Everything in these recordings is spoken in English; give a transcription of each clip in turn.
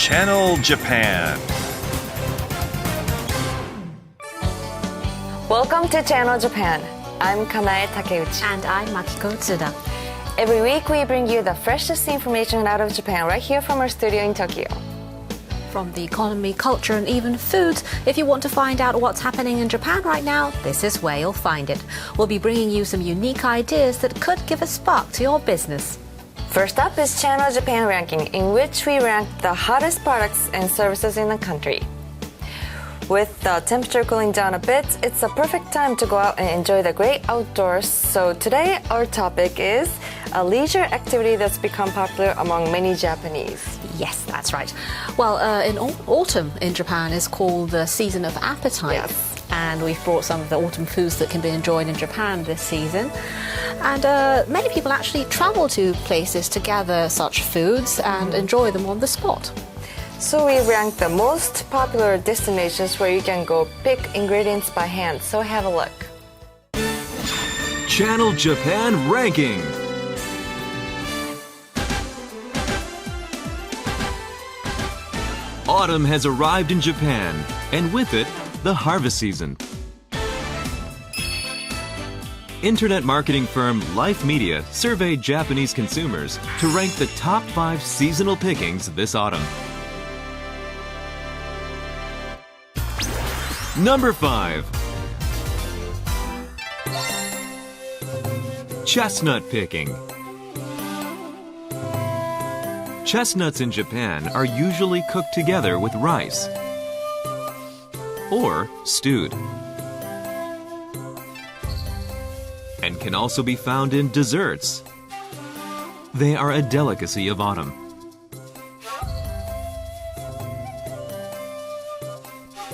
Channel Japan. Welcome to Channel Japan. I'm Kanae Takeuchi. And I'm Makiko Tsuda. Every week we bring you the freshest information out of Japan right here from our studio in Tokyo. From the economy, culture, and even food, if you want to find out what's happening in Japan right now, this is where you'll find it. We'll be bringing you some unique ideas that could give a spark to your business. First up is Channel Japan Ranking, in which we rank the hottest products and services in the country. With the temperature cooling down a bit, it's a perfect time to go out and enjoy the great outdoors. So today our topic is a leisure activity that's become popular among many Japanese. Yes, that's right. Well, in autumn in Japan is called the season of appetite. Yes. And we've brought some of the autumn foods that can be enjoyed in Japan this season. And many people actually travel to places to gather such foods and enjoy them on the spot. So we ranked the most popular destinations where you can go pick ingredients by hand. So have a look. Channel Japan Ranking. Autumn has arrived in Japan, and with it, the harvest season. Internet marketing firm Life Media surveyed Japanese consumers to rank the top 5 seasonal pickings this autumn. Number 5. Chestnut picking. Chestnuts in Japan are usually cooked together with rice or stewed, and can also be found in desserts. They are a delicacy of autumn.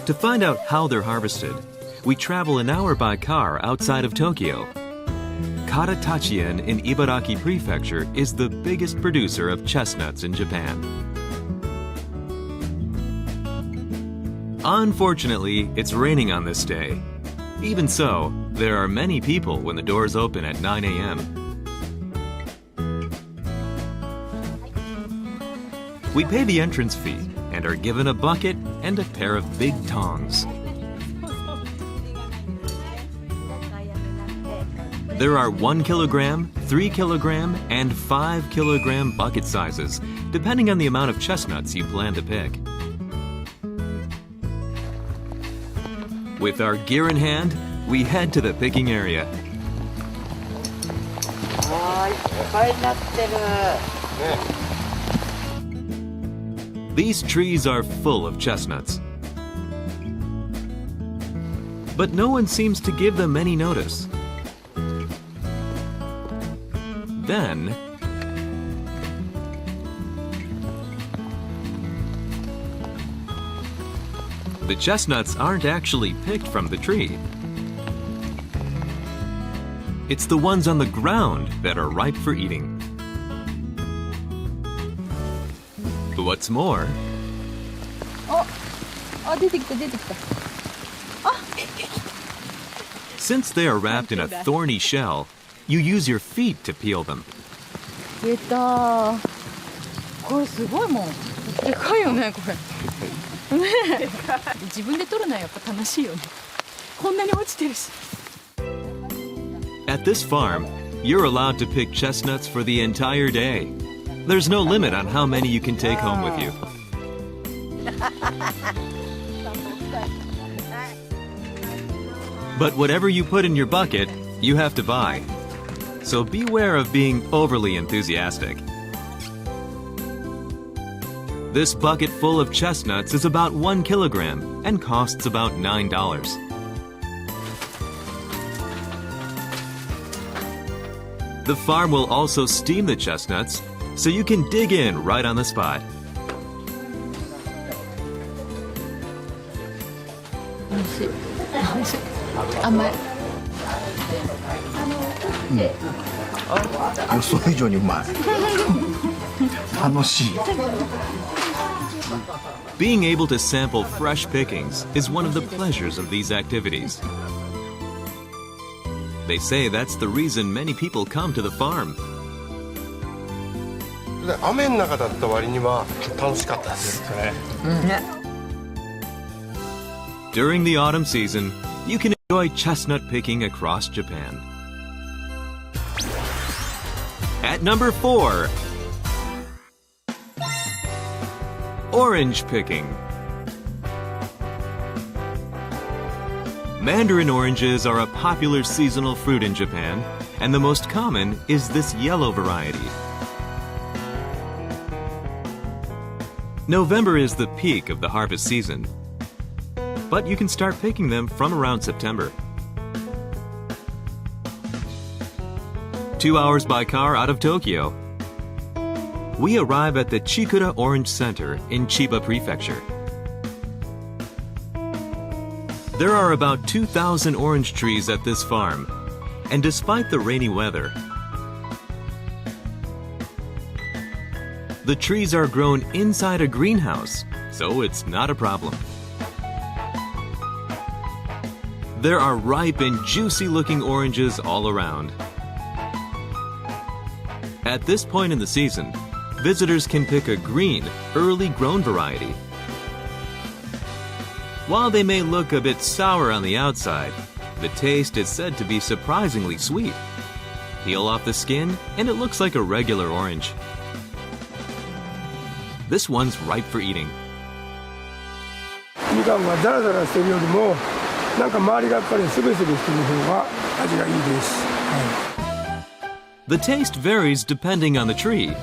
To find out how they're harvested, we travel an hour by car outside of Tokyo. Karatachien in Ibaraki Prefecture is the biggest producer of chestnuts in Japan. Unfortunately, it's raining on this day. Even so, there are many people when the doors open at 9 a.m. We pay the entrance fee and are given a bucket and a pair of big tongs. There are 1 kilogram, 3 kilogram, and 5 kilogram bucket sizes, depending on the amount of chestnuts you plan to pick. With our gear in hand, we head to the picking area. These trees are full of chestnuts, but no one seems to give them any notice. Then, the chestnuts aren't actually picked from the tree. It's the ones on the ground that are ripe for eating. What's more, since they are wrapped in a thorny shell, you use your feet to peel them. 出た。これすごいもん。でかいよねこれ。ねえ。自分で取るのはやっぱ楽しいよね。こんなに落ちてるし。At this farm, you're allowed to pick chestnuts for the entire day. There's no limit on how many you can take home with you. But whatever you put in your bucket, you have to buy. So beware of being overly enthusiastic. This bucket full of chestnuts is about 1 kilogram and costs about $9. The farm will also steam the chestnuts, so you can dig in right on the spot. Being able to sample fresh pickings is one of the pleasures of these activities. They say that's the reason many people come to the farm. で雨の中だった割には楽しかったです。During the autumn season, you can enjoy chestnut picking across Japan. At number 4, orange picking. Mandarin oranges are a popular seasonal fruit in Japan, and the most common is this yellow variety. November is the peak of the harvest season, but you can start picking them from around September. 2 hours by car out of Tokyo. We arrive at the Chikura Orange Center in Chiba Prefecture. There are about 2,000 orange trees at this farm, and despite the rainy weather, the trees are grown inside a greenhouse, so it's not a problem. There are ripe and juicy-looking oranges all around. At this point in the season, visitors can pick a green, early-grown variety. While they may look a bit sour on the outside, the taste is said to be surprisingly sweet. Peel off the skin, and it looks like a regular orange. This one's ripe for eating. みかんはザラザラしてるよりもなんか周りがやっぱりスベスベしてる方が味がいいです。The taste varies depending on the tree.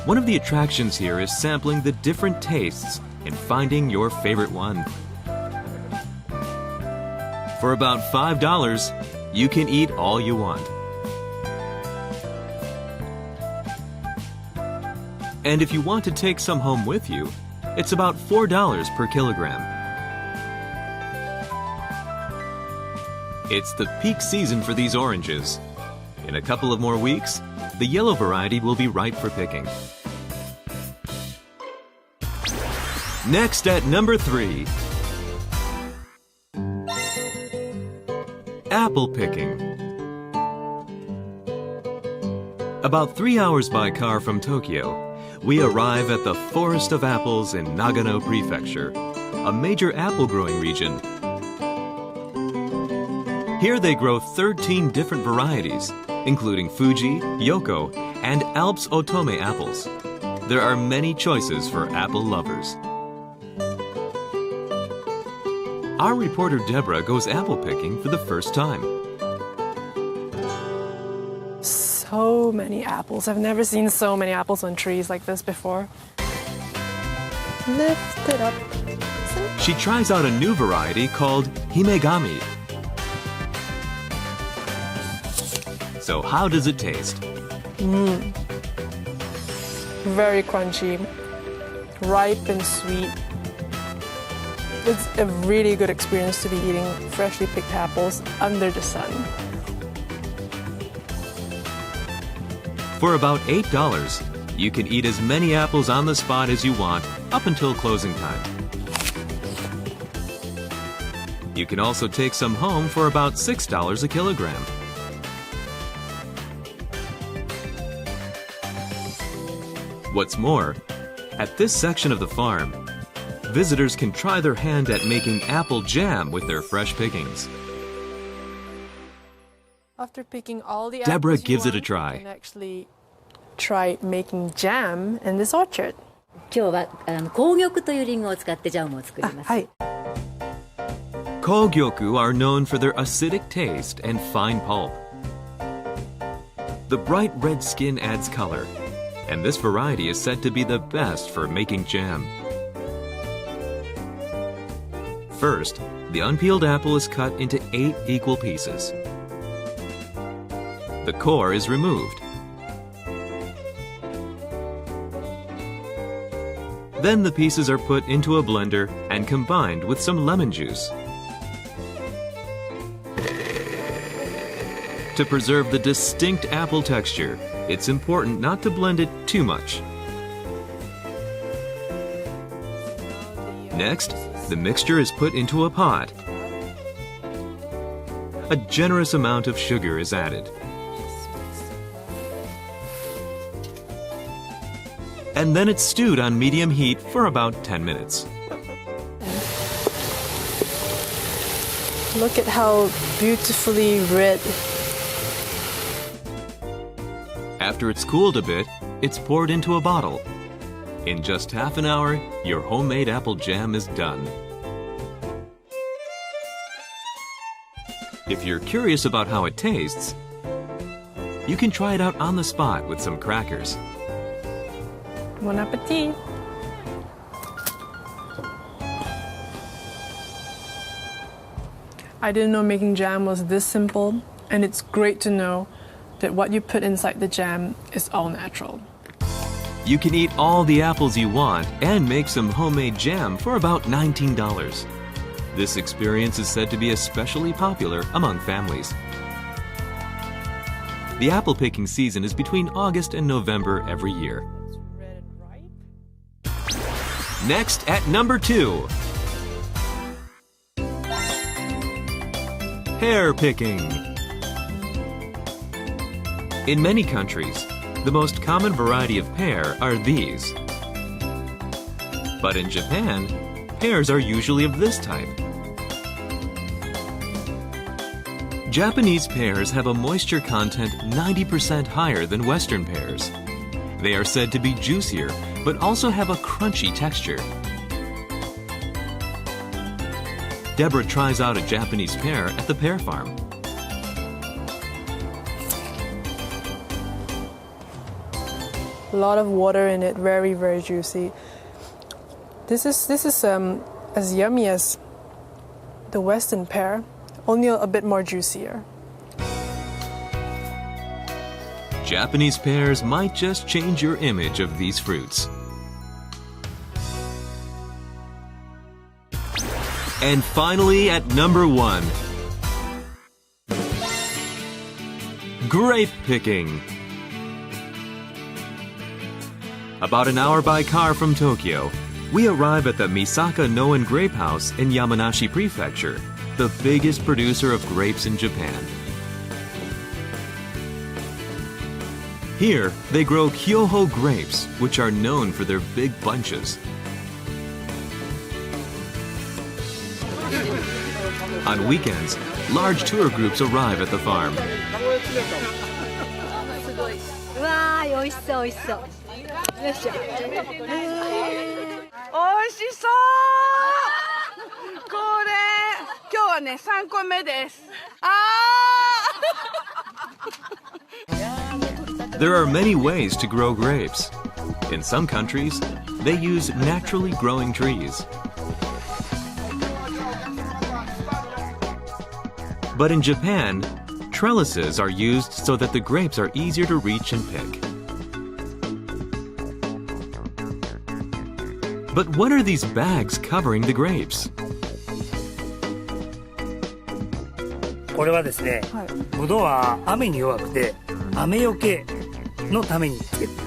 One of the attractions here is sampling the different tastes and finding your favorite one. For about $5, you can eat all you want. And if you want to take some home with you, it's about $4 per kilogram. It's the peak season for these oranges. In a couple of more weeks, the yellow variety will be ripe for picking. Next at number 3, apple picking. About 3 hours by car from Tokyo, we arrive at the Forest of Apples in Nagano Prefecture, a major apple growing region. Here they grow 13 different varieties, including Fuji, Yoko, and Alps Otome apples. There are many choices for apple lovers. Our reporter Deborah goes apple picking for the first time. So many apples. I've never seen so many apples on trees like this before. Lift it up. She tries out a new variety called Himegami. So how does it taste? Very crunchy, ripe and sweet. It's a really good experience to be eating freshly picked apples under the sun. For about $8, you can eat as many apples on the spot as you want up until closing time. You can also take some home for about $6 a kilogram. What's more, at this section of the farm, visitors can try their hand at making apple jam with their fresh pickings. After picking all the Deborah apples gives you it a want, try. You can actually try making jam in this orchard. 今日は紅玉というリンゴを使ってジャムを作ります。はい。 Kogyoku are known for their acidic taste and fine pulp. The bright red skin adds color, and this variety is said to be the best for making jam. First, the unpeeled apple is cut into 8 equal pieces. The core is removed. Then the pieces are put into a blender and combined with some lemon juice. To preserve the distinct apple texture, it's important not to blend it too much. Next, the mixture is put into a pot. A generous amount of sugar is added. and then it's stewed on medium heat for about 10 minutes. Look at how beautifully red. After it's cooled a bit, it's poured into a bottle. In just half an hour, your homemade apple jam is done. If you're curious about how it tastes, you can try it out on the spot with some crackers. Bon appetit. I didn't know making jam was this simple, and it's great to know that what you put inside the jam is all natural. You can eat all the apples you want and make some homemade jam for about $19. This experience is said to be especially popular among families. The apple picking season is between August and November every year. Next at number 2. Pear picking. In many countries, the most common variety of pear are these. But in Japan, pears are usually of this type. Japanese pears have a moisture content 90% higher than Western pears. They are said to be juicier, but also have a crunchy texture. Deborah tries out a Japanese pear at the pear farm. A lot of water in it, very, very juicy. This is as yummy as the Western pear, only a bit more juicier. Japanese pears might just change your image of these fruits. And finally, at number 1, grape picking. About an hour by car from Tokyo, we arrive at the Misaka Noen Grape House in Yamanashi Prefecture, the biggest producer of grapes in Japan. Here, they grow Kyoho grapes, which are known for their big bunches. On weekends, large tour groups arrive at the farm. うわー、美味しそう美味しそう。よいしょ。美味しそうこれ今日はね3個目です There are many ways to grow grapes. In some countries, they use naturally growing trees. But in Japan, trellises are used so that the grapes are easier to reach and pick. But what are these bags covering the grapes? これはですね、ぶどうは雨に弱くて雨よけのためにつけていま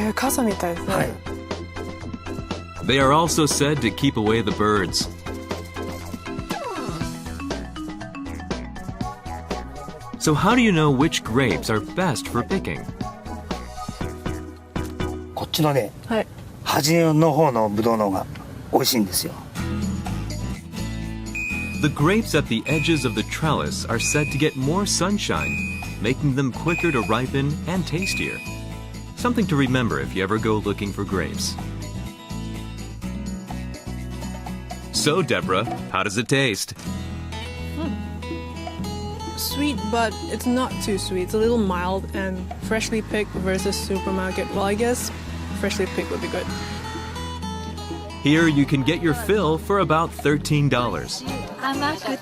す。傘みたいですね。はい。 They are also said to keep away the birds. So how do you know which grapes are best for picking? こっちのね、はい。端の方のぶどうの方が美味しいんですよ。 The grapes at the edges of the trellis are said to get more sunshine, making them quicker to ripen and tastier. Something to remember if you ever go looking for grapes. So, Deborah, how does it taste? Sweet, but it's not too sweet. It's a little mild, and freshly picked versus supermarket. Well, I guess freshly picked would be good. Here you can get your fill for about $13. 甘くて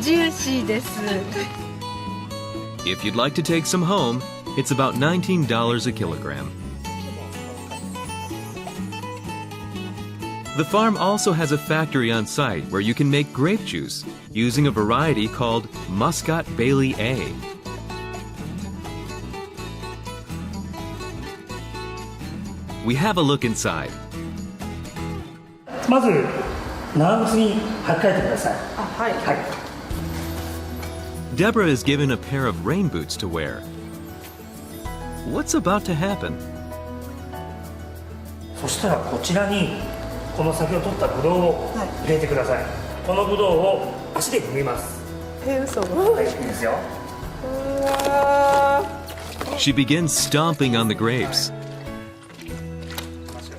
ジューシーです。 If you'd like to take some home, it's about $19 a kilogram. The farm also has a factory on site where you can make grape juice using a variety called Muscat Bailey A. We have a look inside. まず長靴に履き替えてください。はい。はい。 Deborah is given a pair of rain boots to wear. What's about to happen? そしたらこちらにこの先ほど取ったブドウを入れてください、このブドウを足で踏みます。嘘。はい、いいですよ。She begins stomping on the grapes.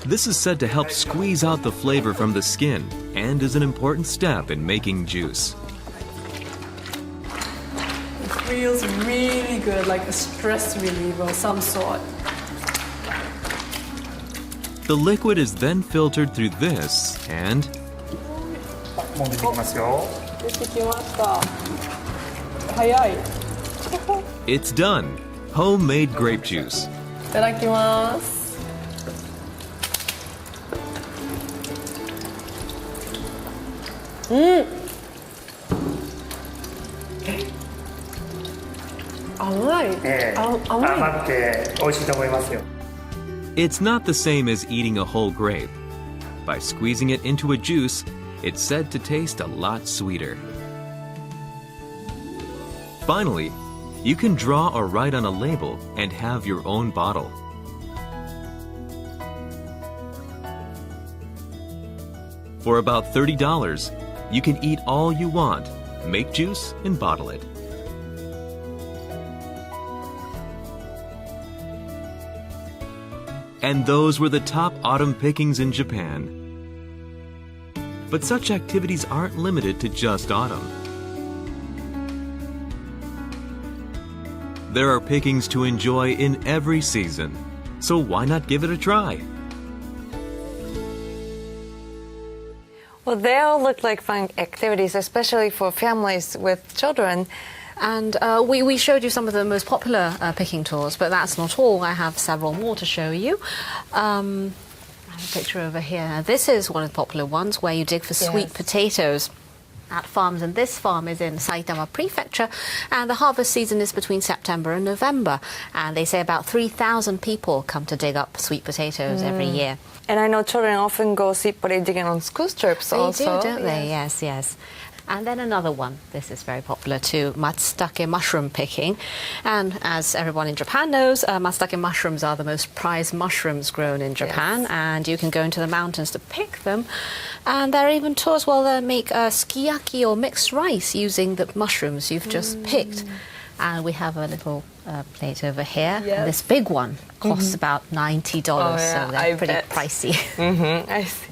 This is said to help squeeze out the flavor from the skin and is an important step in making juice. It feels really good, like a stress reliever of some sort. The liquid is then filtered through this and もう出てきますよ。出てきました。早い。it's done. Homemade grape juice. いただきます。甘い。甘くて美味しいと思いますよ。It's not the same as eating a whole grape. By squeezing it into a juice, it's said to taste a lot sweeter. Finally, you can draw or write on a label and have your own bottle. For about $30, you can eat all you want, make juice, and bottle it. And those were the top autumn pickings in Japan. But such activities aren't limited to just autumn. There are pickings to enjoy in every season, so why not give it a try? Well, they all look like fun activities, especially for families with children. And we showed you some of the most popular picking tours, but that's not all. I have several more to show you. I have a picture over here. This is one of the popular ones where you dig for sweet potatoes at farms, and this farm is in Saitama Prefecture, and the harvest season is between September and November, and they say about 3,000 people come to dig up sweet potatoes every year. And I know children often go sweet potato digging on school trips also. They do, don't they? Yes, yes. And then another one, this is very popular too, matsutake mushroom picking. And as everyone in Japan knows, matsutake mushrooms are the most prized mushrooms grown in Japan, and you can go into the mountains to pick them. And there are even tours where they make sukiyaki or mixed rice using the mushrooms you've just picked. And we have a little plate over here. And this big one costs about $90, so they're pretty pricey. I see.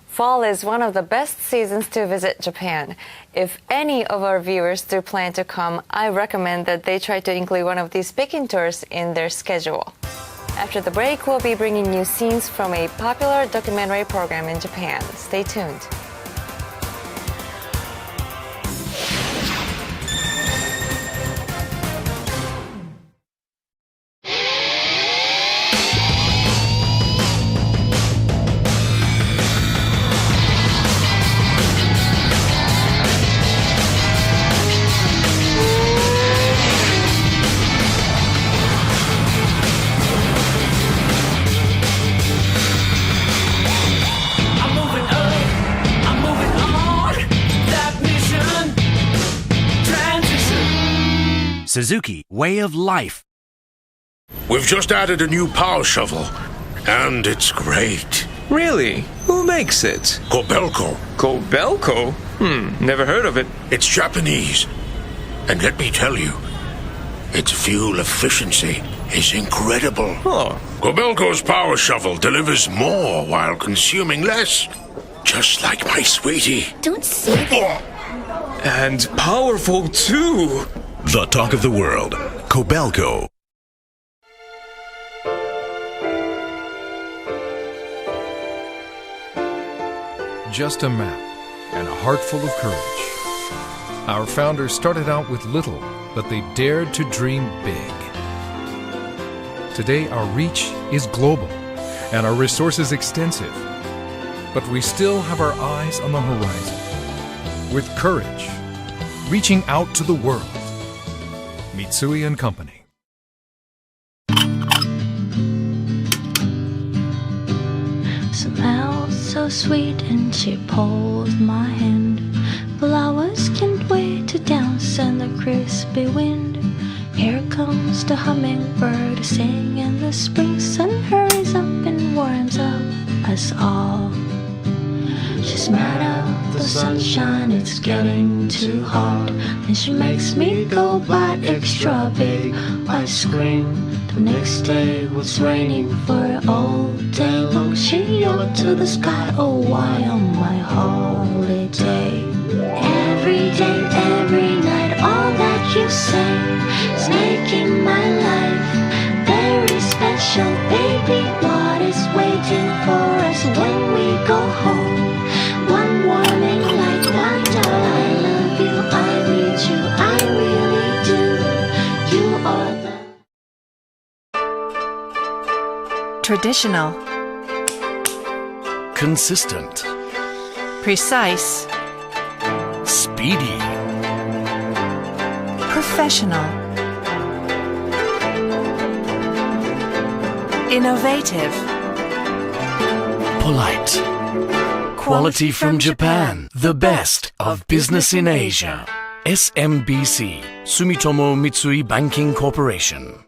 Fall is one of the best seasons to visit Japan. If any of our viewers do plan to come, I recommend that they try to include one of these picking tours in their schedule. After the break, we'll be bringing you scenes from a popular documentary program in Japan. Stay tuned. Suzuki Way of Life. We've just added a new power shovel, and it's great. Really? Who makes it? Kobelco. Kobelco? Never heard of it. It's Japanese. And let me tell you, its fuel efficiency is incredible. Oh. Kobelco's power shovel delivers more while consuming less. Just like my sweetie. Don't say that. And powerful too. The talk of the world, Kobelco. Just a map and a heart full of courage. Our founders started out with little, but they dared to dream big. Today our reach is global and our resources extensive, but we still have our eyes on the horizon. With courage, reaching out to the world. Mitsui & Company. Smells so sweet and she pulled my hand. Flowers can't wait to dance in the crispy wind. Here comes the hummingbird singing. The spring sun hurries up and warms up us all. She's mad at the sunshine, it's getting too hot. And she makes me go buy extra big ice cream. The next day it was raining for all day long. She yelled to the sky, oh why on my holiday? Every day, every night, all that you say is making my life very special. Baby, what is waiting for us when we go home? One morning like one time, I love you, I need you, I really do. You are the traditional, consistent, precise, speedy, professional, innovative, polite. Quality from Japan, the best of business in Asia. SMBC, Sumitomo Mitsui Banking Corporation.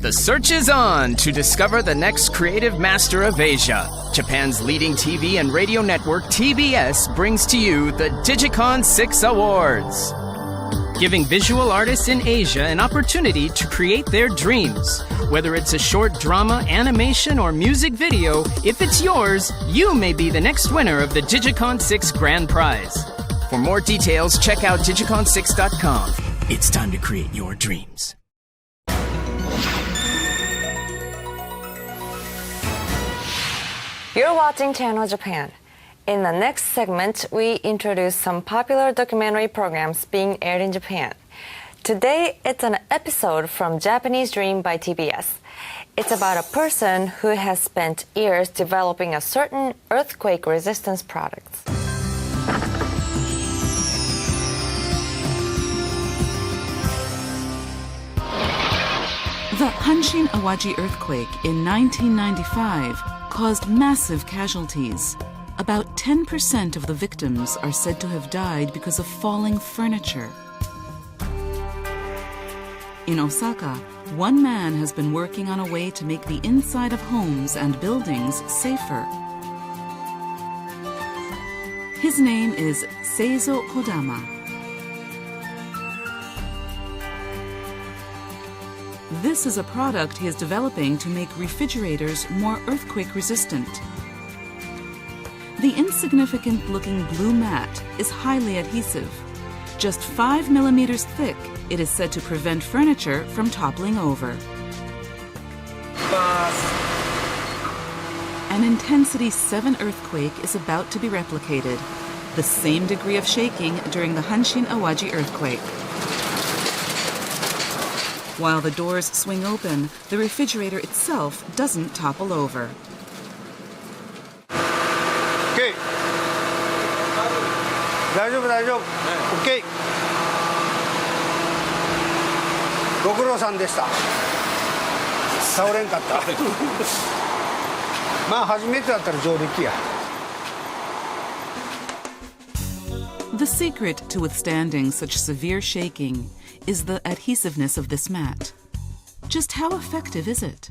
The search is on to discover the next creative master of Asia. Japan's leading TV and radio network, TBS, brings to you the Digicon 6 Awards, giving visual artists in Asia an opportunity to create their dreams. Whether it's a short drama, animation, or music video, if it's yours, you may be the next winner of the Digicon 6 Grand Prize. For more details, check out digicon6.com. It's time to create your dreams. You're watching Channel Japan. In the next segment, we introduce some popular documentary programs being aired in Japan. Today, it's an episode from Japanese Dream by TBS. It's about a person who has spent years developing a certain earthquake resistance product. The Hanshin Awaji earthquake in 1995 caused massive casualties. About 10% of the victims are said to have died because of falling furniture. In Osaka, one man has been working on a way to make the inside of homes and buildings safer. His name is Seizo Kodama. This is a product he is developing to make refrigerators more earthquake resistant. The insignificant-looking blue mat is highly adhesive. Just 5 millimeters thick, it is said to prevent furniture from toppling over. An intensity 7 earthquake is about to be replicated, the same degree of shaking during the Hanshin Awaji earthquake. While the doors swing open, the refrigerator itself doesn't topple over. Okay. 大丈夫大丈夫。Okay. ご苦労さんでした。倒れんかった。まあ初めてだったら上出来や。The secret to withstanding such severe shaking is the adhesiveness of this mat. Just how effective is it?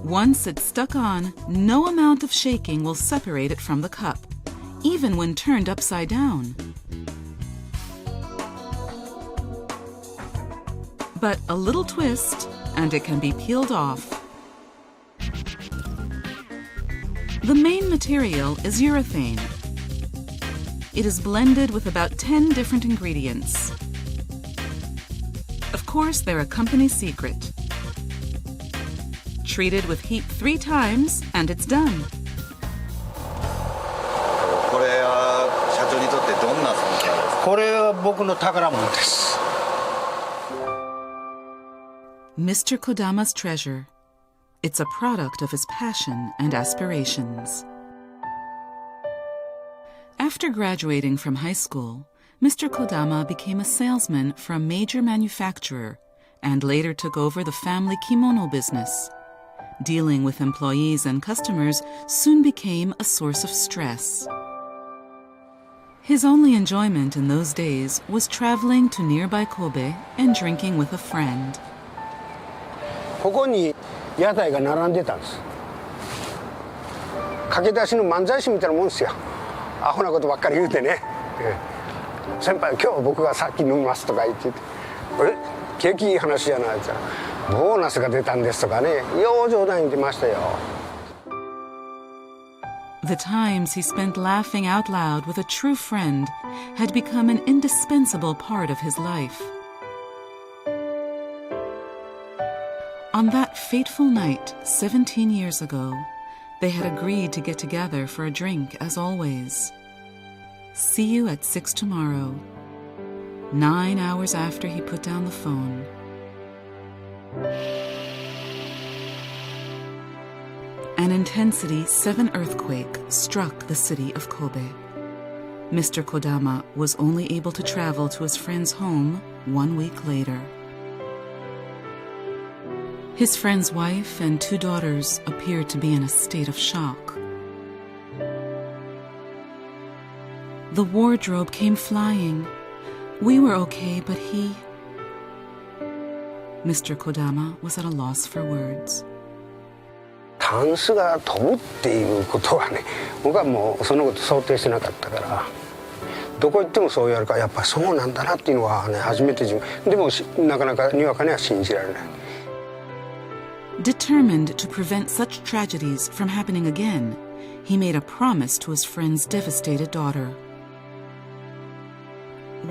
Once it's stuck on, no amount of shaking will separate it from the cup, even when turned upside down. But a little twist, and it can be peeled off. The main material is urethane. It is blended with about 10 different ingredients. Of course, they're a company secret. Treat it with heat 3 times, and it's done. これは社長にとってどんな存在ですか？これは僕の宝物です。Mr. Kodama's treasure. It's a product of his passion and aspirations. After graduating from high school, Mr. Kodama became a salesman for a major manufacturer and later took over the family kimono business. Dealing with employees and customers soon became a source of stress. His only enjoyment in those days was traveling to nearby Kobe and drinking with a friend. ここに屋台が並んでたんです。駆け出しの漫才師みたいなもんですよ。アホなことばっかり言うてね、先輩今日僕がさっき飲みますとか言ってて、景気いい話じゃないですか、ボーナスが出たんですとかね、よう冗談言ってましたよ。The times he spent laughing out loud with a true friend had become an indispensable part of his life. On that fateful night, 17 years ago, they had agreed to get together for a drink as always. See you at 6 tomorrow. 9 hours after he put down the phone. An intensity 7 earthquake struck the city of Kobe. Mr. Kodama was only able to travel to his friend's home 1 week later. His friend's wife and 2 daughters appeared to be in a state of shock. The wardrobe came flying. We were okay, but he... Mr. Kodama was at a loss for words. タンスが飛ぶっていうことはね、僕はもうそのこと想定してなかったから、どこ行ってもそうやるから、やっぱりそうなんだなっていうのはね、初めてでもなかなかにわかには信じられない。Determined to prevent such tragedies from happening again, he made a promise to his friend's devastated daughter.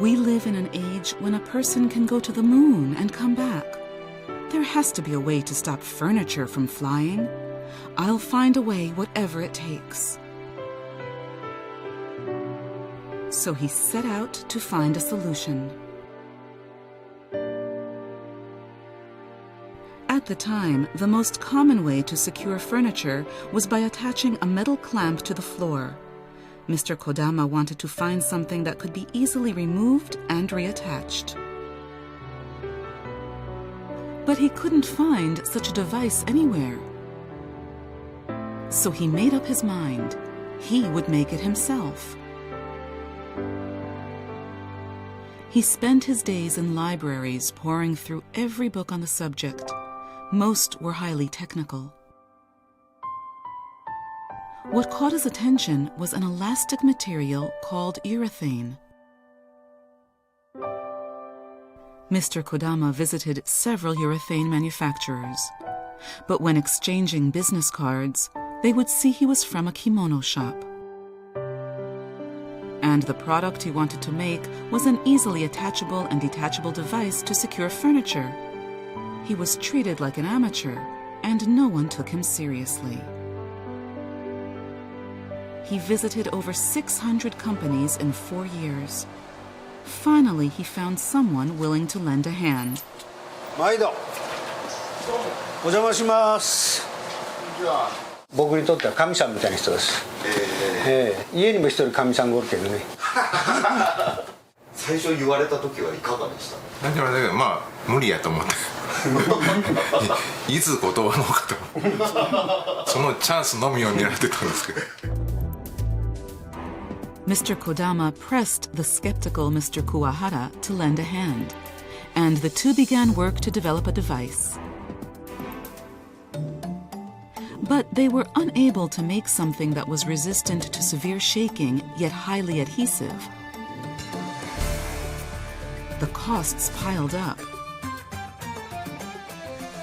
We live in an age when a person can go to the moon and come back. There has to be a way to stop furniture from flying. I'll find a way, whatever it takes. So he set out to find a solution. At the time, the most common way to secure furniture was by attaching a metal clamp to the floor. Mr. Kodama wanted to find something that could be easily removed and reattached. But he couldn't find such a device anywhere. So he made up his mind. He would make it himself. He spent his days in libraries poring through every book on the subject. Most were highly technical. What caught his attention was an elastic material called urethane. Mr. Kodama visited several urethane manufacturers, but when exchanging business cards, they would see he was from a kimono shop. And the product he wanted to make was an easily attachable and detachable device to secure furniture. He was treated like an amateur, and no one took him seriously. He visited over 600 companies in 4 years. Finally, he found someone willing to lend a hand. 毎度お邪魔します。僕にとっては神さんみたいな人です。家にも一人神さんがおるけどね。最初言われた時はいかがでした？何もだけどまあ無理やと思って。いつ断ろうかと。そのチャンスのみを狙ってたんですけど。Mr. Kodama pressed the skeptical Mr. Kuwahara to lend a hand, and the two began work to develop a device. But they were unable to make something that was resistant to severe shaking, yet highly adhesive. The costs piled up.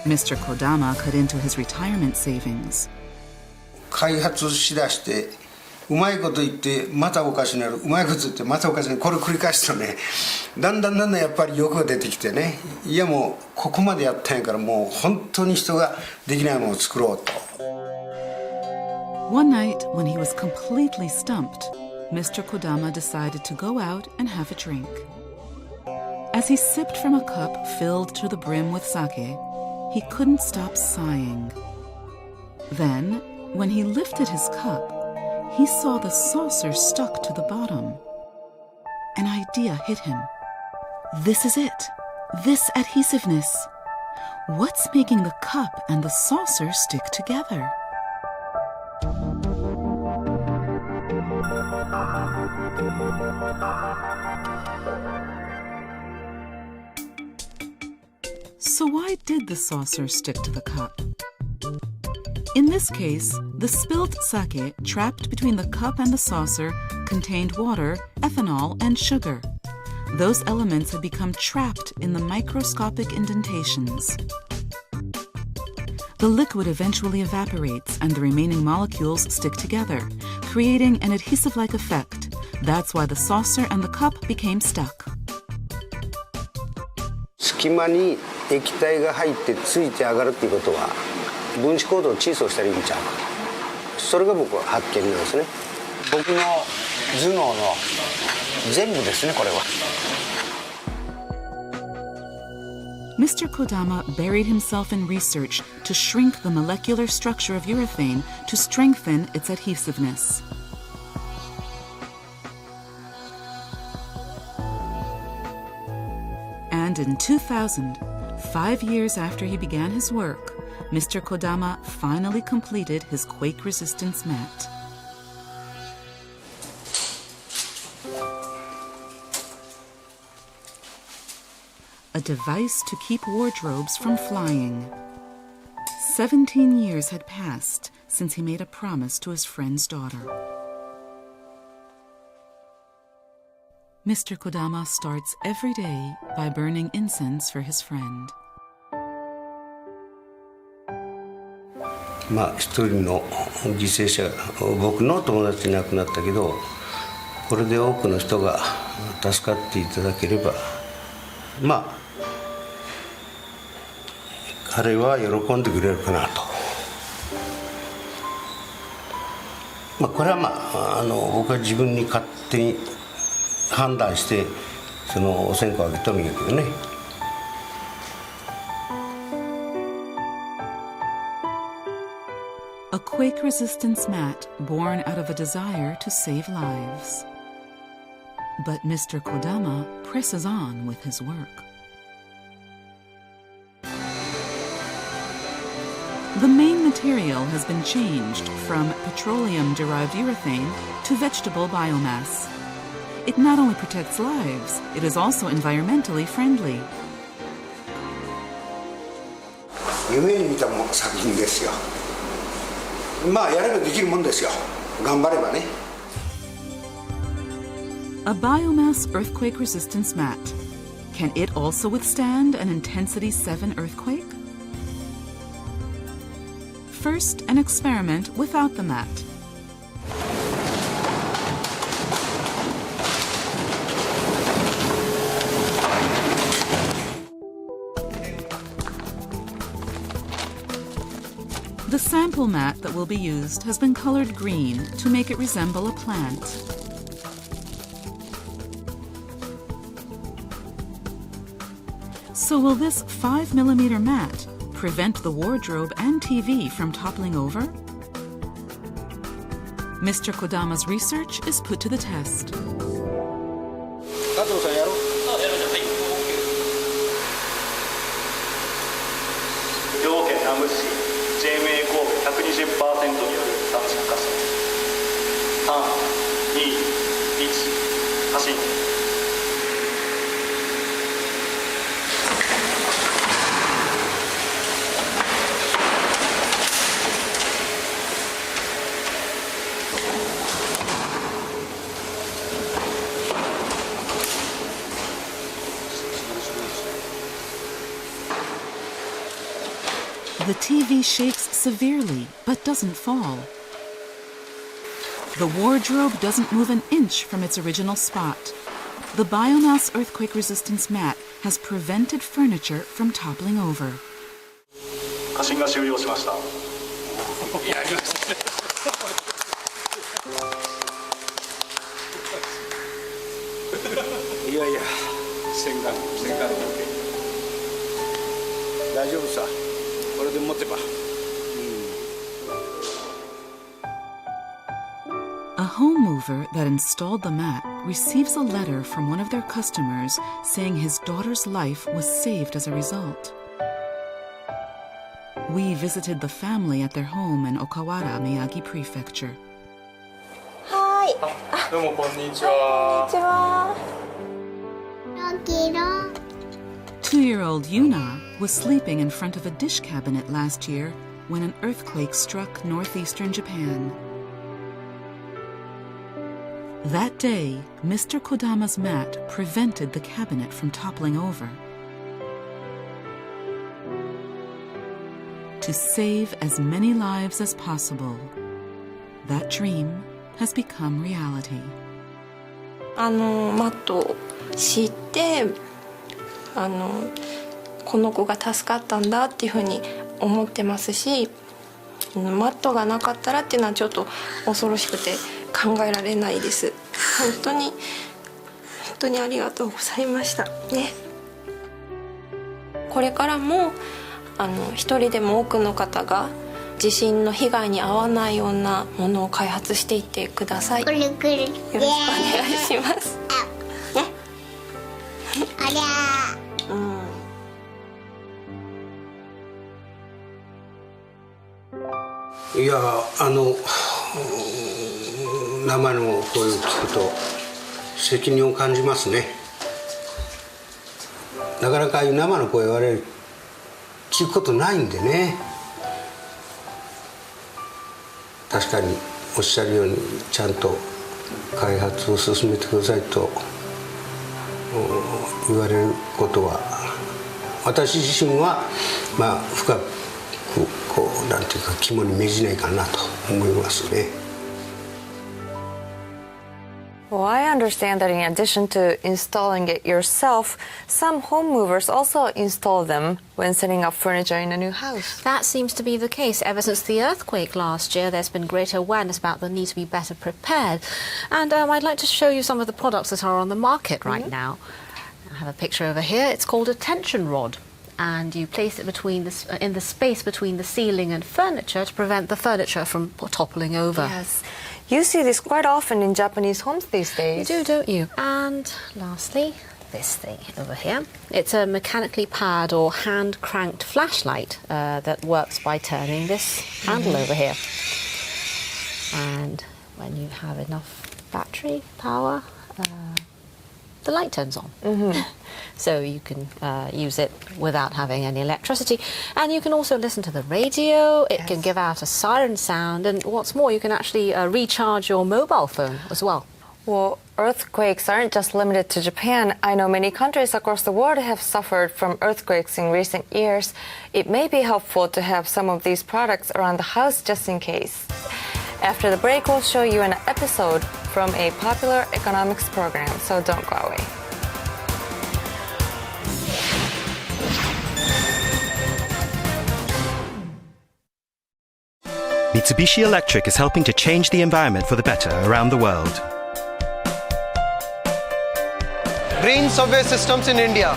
Mr. Kodama cut into his retirement savings. 開発しだしてうまいこと言ってまたおかしになる、うまいこと言ってまたおかしになる、これ繰り返すとね、だんだんやっぱり欲が出てきてね、いやもうここまでやったんやからもう本当に人ができないものを作ろうと。One night, when he was completely stumped, Mr. Kodama decided to go out and have a drink. As he sipped from a cup filled to the brim with sake, he couldn't stop sighing. Then, when he lifted his cup, he saw the saucer stuck to the bottom. An idea hit him. This is it. This adhesiveness. What's making the cup and the saucer stick together? So why did the saucer stick to the cup? In this case, the spilled sake trapped between the cup and the saucer contained water, ethanol, and sugar. Those elements had become trapped in the microscopic indentations. The liquid eventually evaporates and the remaining molecules stick together, creating an adhesive-like effect. That's why the saucer and the cup became stuck. 隙間に液体が入ってついて上がるっていうことは分子構造を小さくしたらいいんちゃうか。それが僕は発見なんですね。僕の頭脳の全部ですね、これは。Mr. Kodama buried himself in research to shrink the molecular structure of urethane to strengthen its adhesiveness. And in 2000, 5 years after he began his work, Mr. Kodama finally completed his quake resistance mat. A device to keep wardrobes from flying. 17 years had passed since he made a promise to his friend's daughter. Mr. Kodama starts every day by burning incense for his friend. 一人の犠牲者、僕の友達いなくなったけど、これで多くの人が助かっていただければ、彼は喜んでくれるかなと。これは僕は自分に勝手に判断してそのお線香をあげたんだけどね。A quake resistance mat born out of a desire to save lives. But Mr. Kodama presses on with his work. The main material has been changed from petroleum-derived urethane to vegetable biomass. It not only protects lives, it is also environmentally friendly. 夢に見た作品ですよ。やればできるもんですよ。頑張ればね。A biomass earthquake resistance mat. Can it also withstand an intensity 7 earthquake? First, an experiment without the mat. The sample mat that will be used has been colored green to make it resemble a plant. So will this 5mm mat prevent the wardrobe and TV from toppling over? Mr. Kodama's research is put to the test. 加藤さんやろう。兵庫県南口市 JMA 神戸 120% による産地火災。3、2、1、発進。The TV shakes severely, but doesn't fall. The wardrobe doesn't move an inch from its original spot. The biomass earthquake resistance mat has prevented furniture from toppling over. 過信が終了しました。いやいや、洗顔 OK。大丈夫さ。これで持てば。A home mover that installed the mat receives a letter from one of their customers saying his daughter's life was saved as a result. We visited the family at their home in Okawara, Miyagi Prefecture. Hi. どうもこんにちは。2-year-old Yuna was sleeping in front of a dish cabinet last year when an earthquake struck northeastern Japan. That day, Mr. Kodama's mat prevented the cabinet from toppling over. To save as many lives as possible, that dream has become reality. マットを敷いてこの子が助かったんだっていうふうに思ってますし、マットがなかったらっていうのはちょっと恐ろしくて考えられないです。本当にありがとうございましたね。これからも一人でも多くの方が地震の被害に遭わないようなものを開発していってください。よろしくお願いします。ね。ありゃいや生の声を聞くと責任を感じますね。なかなかああいう生の声我々聞くことないんでね。確かにおっしゃるようにちゃんと開発を進めてくださいと言われることは私自身は深くなんていうか肝に銘じないかなと思いますね。Well, I understand that in addition to installing it yourself, some home movers also install them when setting up furniture in a new house. That seems to be the case. Ever since the earthquake last year, there's been greater awareness about the need to be better prepared. And I'd like to show you some of the products that are on the market right now. I have a picture over here. It's called a tension rod. And you place it in the space between the ceiling and furniture to prevent the furniture from toppling over. Yes. You see this quite often in Japanese homes these days. You do, don't you? And lastly, this thing over here. It's a mechanically powered or hand-cranked flashlight that works by turning this handle over here. And when you have enough battery power, the light turns on. So you can use it without having any electricity. And you can also listen to the radio. It can give out a siren sound. And what's more, you can actually recharge your mobile phone as well. Well, earthquakes aren't just limited to Japan. I know many countries across the world have suffered from earthquakes in recent years. It may be helpful to have some of these products around the house just in case. After the break, we'll show you an episode from a popular economics program, so don't go away. Mitsubishi Electric is helping to change the environment for the better around the world. Green subway systems in India.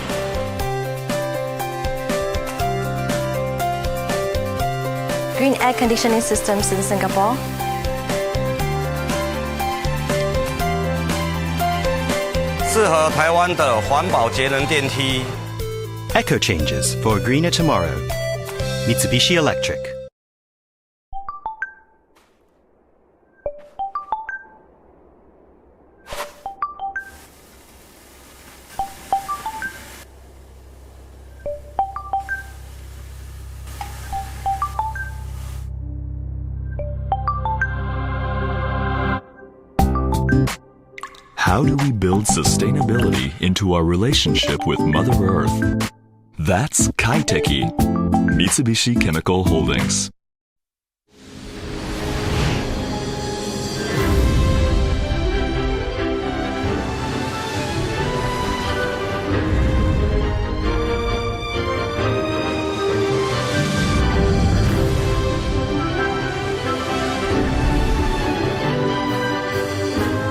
Green air conditioning systems in Singapore. Eco changes for a greener tomorrow. Mitsubishi Electric. How do we build sustainability into our relationship with Mother Earth? That's Kaiteki, Mitsubishi Chemical Holdings.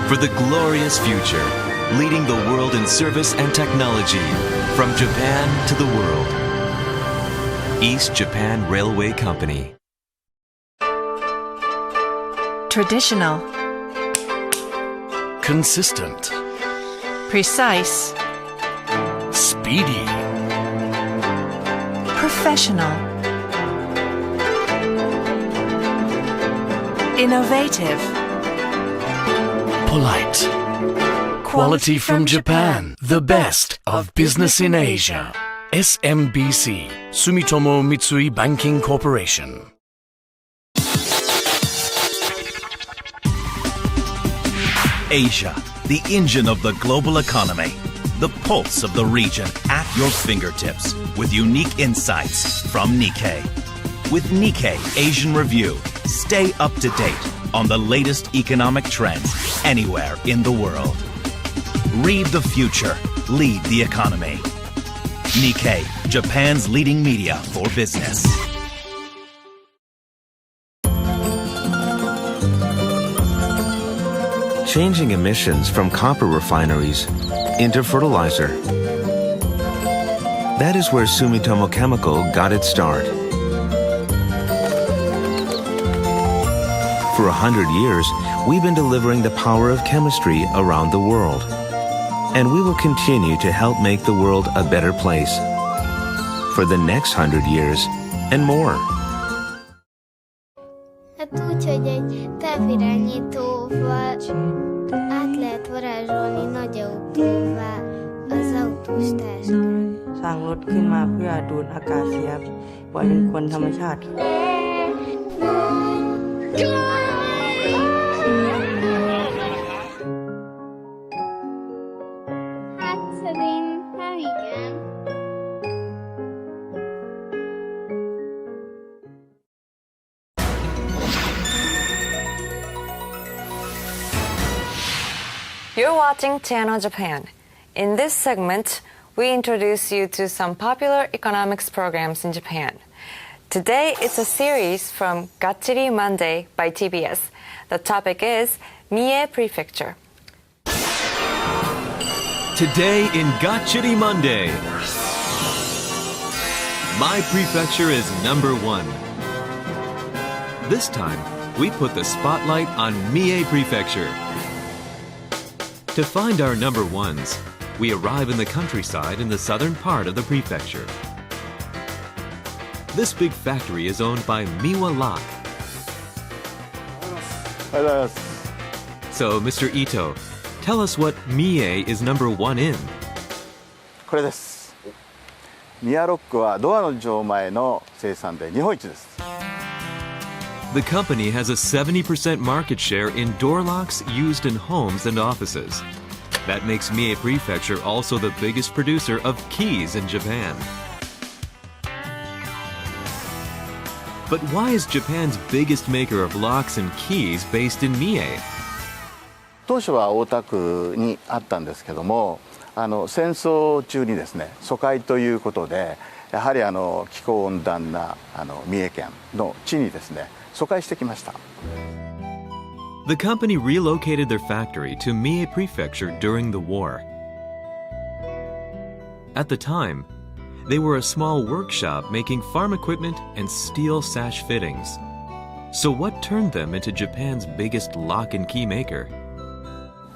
For the glorious future, leading the world in service and technology, from Japan to the world. East Japan Railway Company. Traditional. Consistent. Precise. Speedy. Professional. Innovative. Polite. Quality from Japan. The best of business in Asia. SMBC, Sumitomo Mitsui Banking Corporation. Asia, the engine of the global economy. The pulse of the region at your fingertips with unique insights from Nikkei. With Nikkei Asian Review, stay up to date on the latest economic trends anywhere in the world. Read the future, lead the economy. Nikkei, Japan's leading media for business. Changing emissions from copper refineries into fertilizer. That is where Sumitomo Chemical got its start. For 100 years, we've been delivering the power of chemistry around the world. And we will continue to help make the world a better place for the next 100 years and more. Hát úgy, hogy egy távirányítóval át lehet varázsolni nagy autóvá az autós táskát. สร้างรถขึ้นมาเพื่อดูดอากาศเสียปล่อยเป็นควันธรรมชาติ Hát szerintem igen. You're watching Channel Japan. In this segment, we introduce you to some popular economics programs in Japan. Today, it's a series from Gachiri Monday by TBS. The topic is Mie Prefecture. Today in Gachiri Monday, my prefecture is number 1. This time, we put the spotlight on Mie Prefecture. To find our number 1s, we arrive in the countryside in the southern part of the prefecture. This big factory is owned by Miwa Lock. So, Mr. Ito, tell us what Mie is number 1 in. これです。ミヤロックはドアの錠前の生産で日本一です。 The company has a 70% market share in door locks used in homes and offices. That makes Mie Prefecture also the biggest producer of keys in Japan. But why is Japan's biggest maker of locks and keys based in Mie? 当初は大田区にあったんですけども、戦争中にですね、疎開ということで、やはり気候温暖な三重県の地にですね、疎開してきました。 The company relocated their factory to Mie Prefecture during the war. At the time, they were a small workshop making farm equipment and steel sash fittings. So what turned them into Japan's biggest lock and key maker?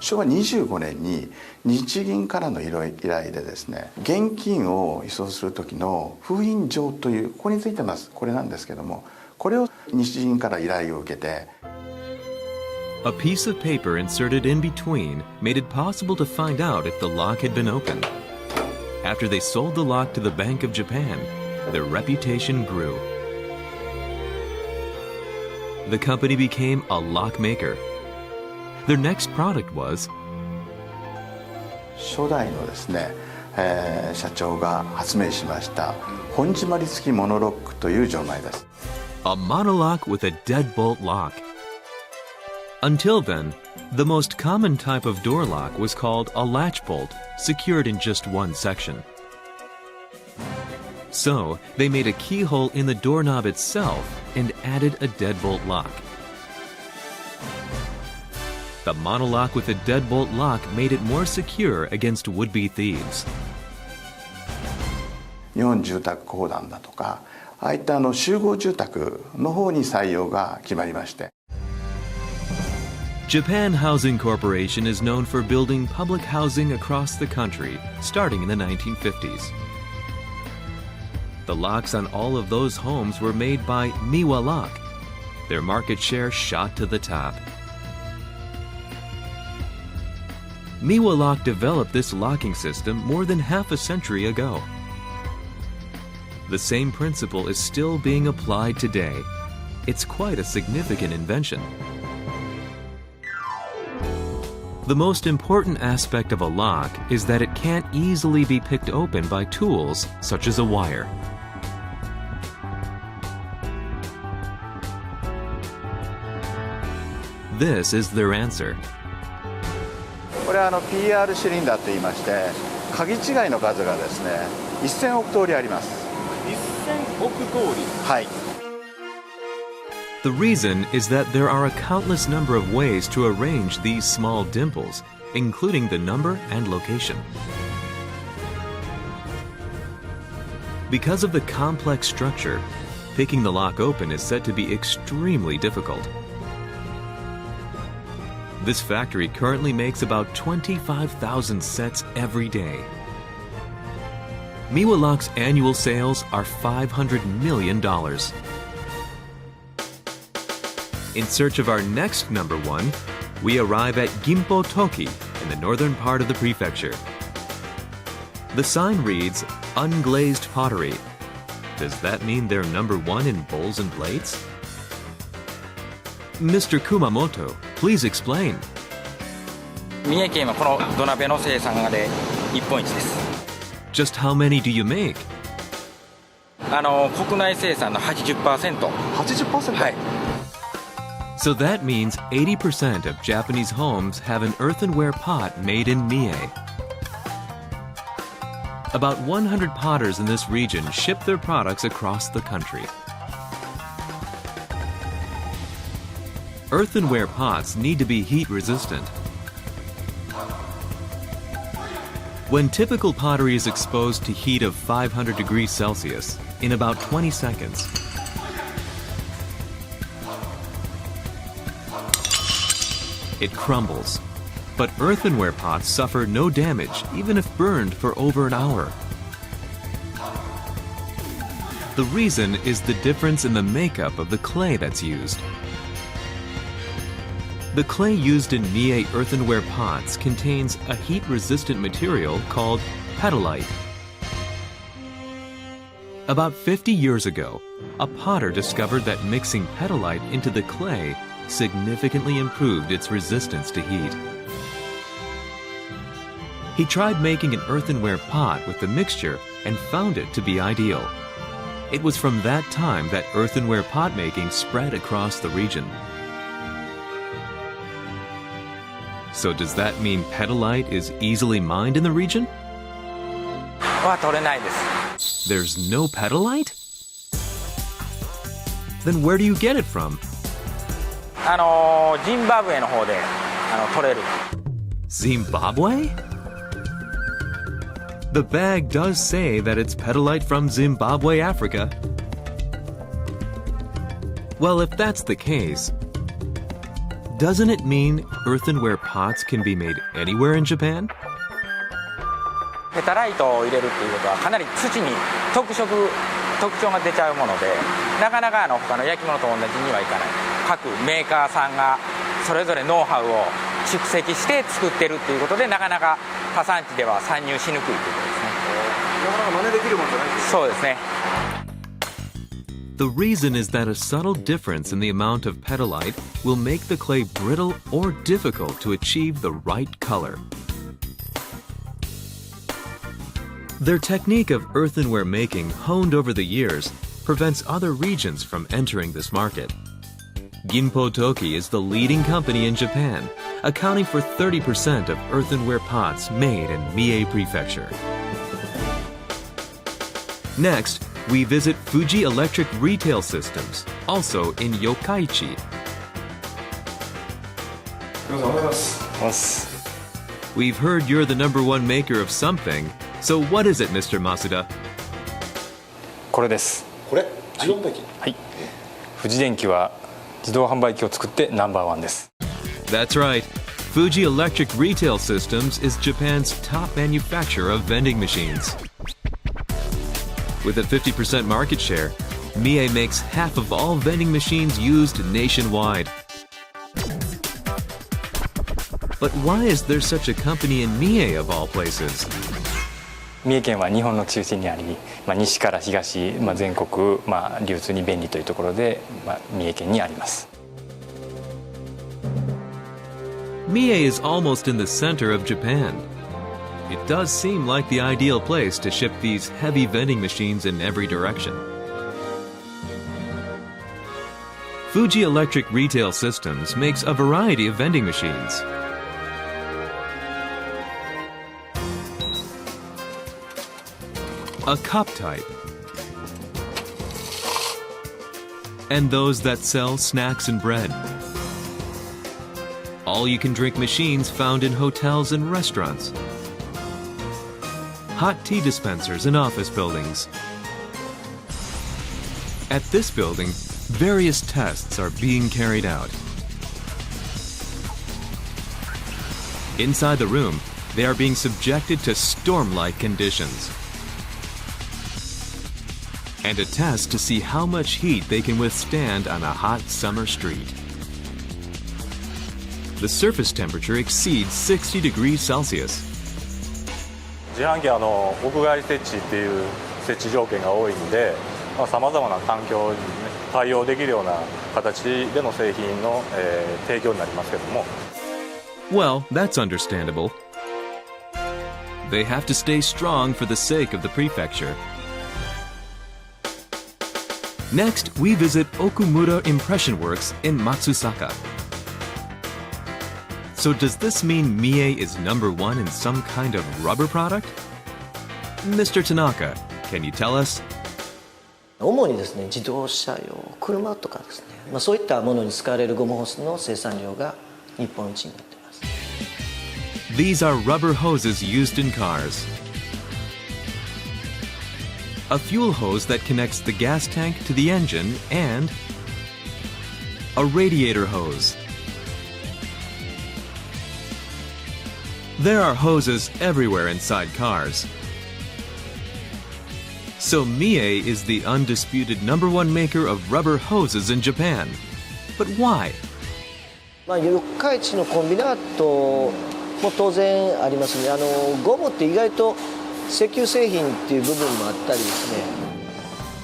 昭和25年に日銀からの依頼でですね、現金を移送する時の封印状という、ここについてます。これなんですけども、これを日銀から依頼を受けて、 A piece of paper inserted in between made it possible to find out if the lock had been opened. After they sold the lock to the Bank of Japan, their reputation grew. The company became a lock maker. Their next product was 初代のですね、社長が発明しました本締まり付きモノロックという錠前です。 A monolock with a deadbolt lock. Until then, the most common type of door lock was called a latch bolt, secured in just one section. So, they made a keyhole in the doorknob itself and added a deadbolt lock. The monolock with a deadbolt lock made it more secure against would-be thieves. 日本住宅公団だとか、ああいった集合住宅の方に採用が決まりまして。 Japan Housing Corporation is known for building public housing across the country, starting in the 1950s. The locks on all of those homes were made by Miwa Lock. Their market share shot to the top. Miwa Lock developed this locking system more than half a century ago. the same principle is still being applied today. It's quite a significant invention. The most important aspect of a lock is that it can't easily be picked open by tools such as a wire. This is their answer. これはPR シリンダーと言いまして、鍵違いの数がですね、1000億通りあります。1000億通り？はい。The reason is that there are a countless number of ways to arrange these small dimples, including the number and location. Because of the complex structure, picking the lock open is said to be extremely difficult. This factory currently makes about 25,000 sets every day. Miwa Lock's annual sales are $500 million. In search of our next number one, we arrive at Gimpo Toki in the northern part of the prefecture. The sign reads, unglazed pottery. Does that mean they're number one in bowls and plates? Mr. Kumamoto, please explain. 三重県はこの土鍋の生産で日本一です。 Just how many do you make? 国内生産の 80%。80%? はい。So that means 80% of Japanese homes have an earthenware pot made in Mie. About 100 potters in this region ship their products across the country. Earthenware pots need to be heat resistant. When typical pottery is exposed to heat of 500 degrees Celsius in about 20 seconds, it crumbles. But earthenware pots suffer no damage even if burned for over an hour. The reason is the difference in the makeup of the clay that's used. The clay used in Mie earthenware pots contains a heat-resistant material called petalite. About 50 years ago, a potter discovered that mixing petalite into the clay significantly improved its resistance to heat. He tried making an earthenware pot with the mixture and found it to be ideal. It was from that time that earthenware pot making spread across the region. So does that mean petalite is easily mined in the region? は取れないです。 There's no petalite? Then where do you get it from? ジンバブエの方で取れる。 Zimbabwe? The bag does say that it's petalite from Zimbabwe, Africa. Well, if that's the case, doesn't it mean earthenware pots can be made anywhere in Japan? ペタライトを入れるっていうことはかなり土に特徴が出ちゃうもので、なかなか他の焼き物と同じにはいかない。各メーカーさんがそれぞれノウハウを蓄積して作ってるっていうことで、なかなか他産地では参入しにくいということですね。なかなか真似できるもんじゃないですね。そうですね。The reason is that a subtle difference in the amount of petalite will make the clay brittle or difficult to achieve the right color. Their technique of earthenware making, honed over the years, prevents other regions from entering this market. Ginpo Toki is the leading company in Japan, accounting for 30% of earthenware pots made in Mie Prefecture. Next, we visit Fuji Electric Retail Systems, also in Yokkaichi. We've heard you're the #1 maker of something, so what is it, Mr. Masuda? これです。これ？自動販売機？はい。富士電機は自動販売機を作って#1です。That's right. Fuji Electric Retail Systems is Japan's top manufacturer of vending machines. With a 50% market share, Mie makes half of all vending machines used nationwide. But why is there such a company in Mie of all places? 三重県は日本の中心にあり、西から東、全国、流通に便利というところで、三重県にあります。Mie is almost in the center of Japan. It does seem like the ideal place to ship these heavy vending machines in every direction. Fuji Electric Retail Systems makes a variety of vending machines. A cup type, and those that sell snacks and bread. All-you-can-drink machines found in hotels and restaurants. Hot tea dispensers in office buildings. At this building, various tests are being carried out. Inside the room, they are being subjected to storm-like conditions. And a test to see how much heat they can withstand on a hot summer street. The surface temperature exceeds 60 degrees Celsius. 自販機は屋外設置っていう設置条件が多いので、さまざまな環境に対応できるような形での製品の、提供になりますけども。Well, that's understandable. They have to stay strong for the sake of the prefecture. Next, we visit Okumura Impression Works in Matsusaka. So does this mean Mie is #1 in some kind of rubber product? Mr. Tanaka, can you tell us? 主にですね、自動車用、車とかですね、そういったものに使われるゴムホースの生産量が日本一になっています。These are rubber hoses used in cars. A fuel hose that connects the gas tank to the engine and a radiator hose. There are hoses everywhere inside cars. So Mie is the undisputed #1 maker of rubber hoses in Japan. But why? 四日市のコンビナートも当然ありますね。ゴムって意外と石油製品っていう部分もあったりですね。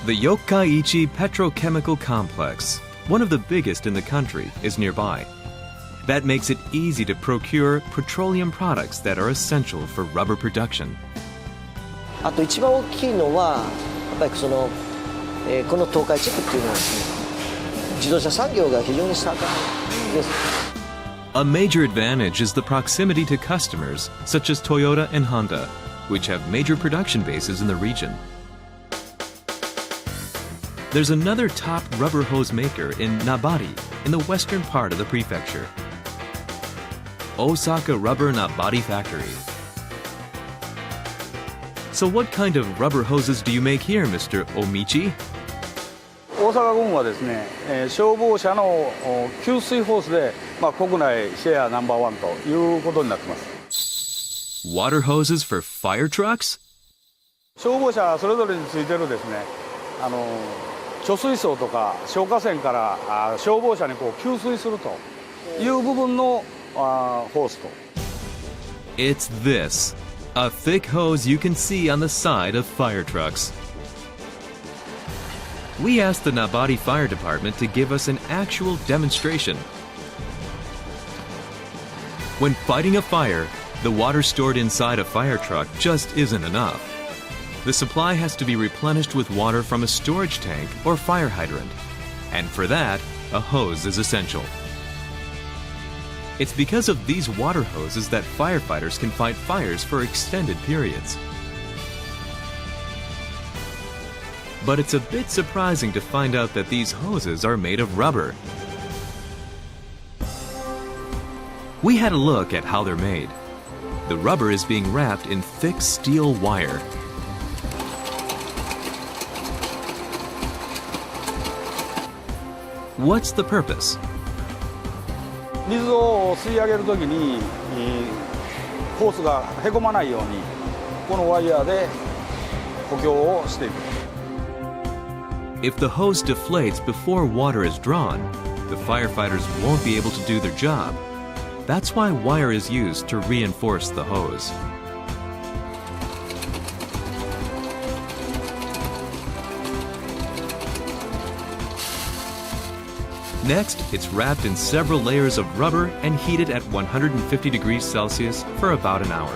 The Yokkaichi Petrochemical Complex, one of the biggest in the country, is nearby. That makes it easy to procure petroleum products that are essential for rubber production. あと一番大きいのはやっぱりこの東海地区っていうのはですね、自動車産業が非常に盛んです。A major advantage is the proximity to customers such as Toyota and Honda, which have major production bases in the region. There's another top rubber hose maker in Nabari, in the western part of the prefecture. Osaka Rubber Nabari Factory. So what kind of rubber hoses do you make here, Mr. Omichi? 大阪ゴムはですね、消防車の給水ホースで、国内シェア#1ということになってます。Water hoses for fire trucks? 消防車それぞれについてるですね、貯水槽とか消火栓から消防車に給水するという部分のホースと。It's this, a thick hose you can see on the side of fire trucks. We asked the Nabari Fire Department to give us an actual demonstration. When fighting a fire, the water stored inside a fire truck just isn't enough. The supply has to be replenished with water from a storage tank or fire hydrant. And for that, a hose is essential. It's because of these water hoses that firefighters can fight fires for extended periods. But it's a bit surprising to find out that these hoses are made of rubber. We had a look at how they're made. The rubber is being wrapped in thick steel wire. What's the purpose? 水を吸い上げるときにホースがへこまないようにこのワイヤーで補強をしていく。If the hose deflates before water is drawn, the firefighters won't be able to do their job. That's why wire is used to reinforce the hose. Next, it's wrapped in several layers of rubber and heated at 150 degrees Celsius for about an hour.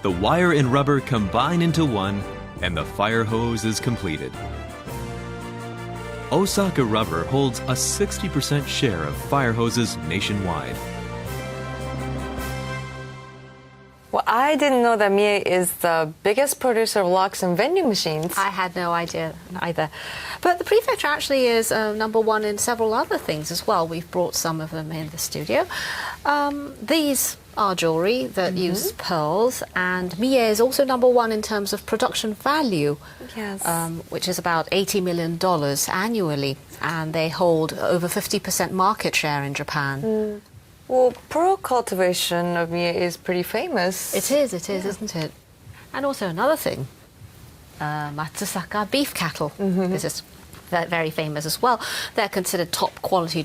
The wire and rubber combine into one, and the fire hose is completed. Osaka Rubber holds a 60% share of fire hoses nationwide. Well, I didn't know that Mie is the biggest producer of locks and vending machines. I had no idea either. But the prefecture actually is number one in several other things as well. We've brought some of them in the studio. These are jewelry that use pearls, and Mie is also number one in terms of production value, which is about $80 million annually, and they hold over 50% market share in Japan. Well, pearl cultivation of Mie is pretty famous. It is, isn't it? And also another thing, Matsusaka beef cattle. This is very famous as well. They're considered top quality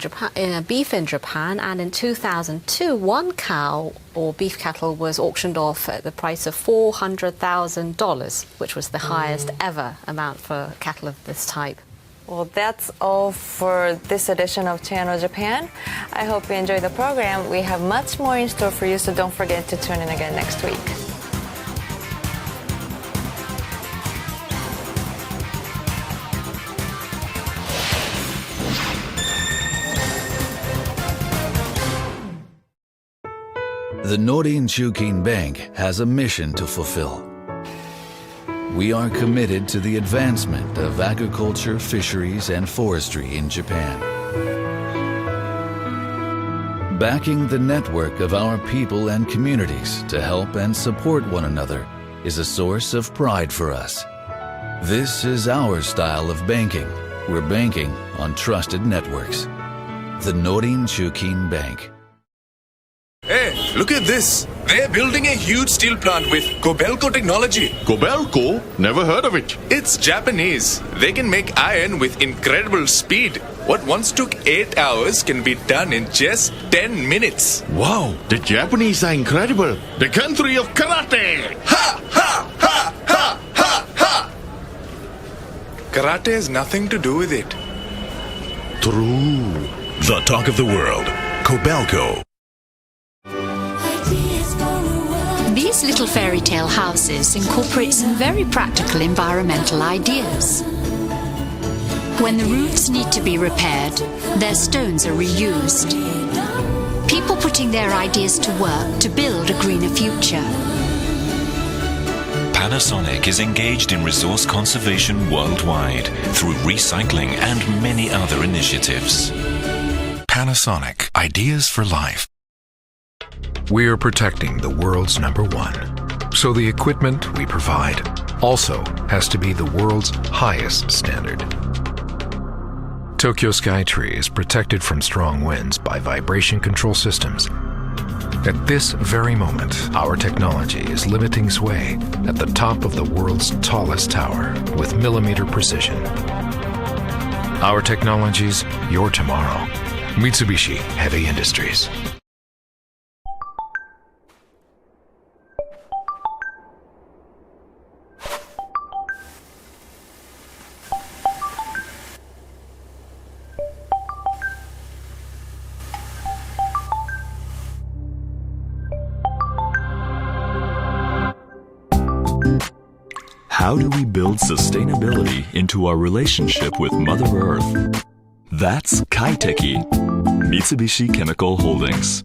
beef in Japan, and in 2002, one cow or beef cattle was auctioned off at the price of $400,000, which was the highest ever amount for cattle of this type. Well, that's all for this edition of Channel Japan. I hope you enjoyed the program. We have much more in store for you, so don't forget to tune in again next week. The Norin Shukin Bank has a mission to fulfill. We are committed to the advancement of agriculture, fisheries, and forestry in Japan. Backing the network of our people and communities to help and support one another is a source of pride for us. This is our style of banking. We're banking on trusted networks. The Norin Shukin Bank. Hey, look at this. They're building a huge steel plant with Kobelco technology. Kobelco? Never heard of it. It's Japanese. They can make iron with incredible speed. What once took 8 hours can be done in just 10 minutes. Wow, the Japanese are incredible. The country of karate. Ha! Ha! Ha! Ha! Ha! Ha! Karate has nothing to do with it. True. The talk of the world. Kobelco. These little fairy tale houses incorporate some very practical environmental ideas. When the roofs need to be repaired, their stones are reused. People putting their ideas to work to build a greener future. Panasonic is engaged in resource conservation worldwide through recycling and many other initiatives. Panasonic, ideas for life. We are protecting the world's #1, so the equipment we provide also has to be the world's highest standard. Tokyo Skytree is protected from strong winds by vibration control systems. At this very moment, our technology is limiting sway at the top of the world's tallest tower with millimeter precision. Our technologies, your tomorrow. Mitsubishi Heavy Industries. How do we build sustainability into our relationship with Mother Earth? That's Kaiteki, Mitsubishi Chemical Holdings.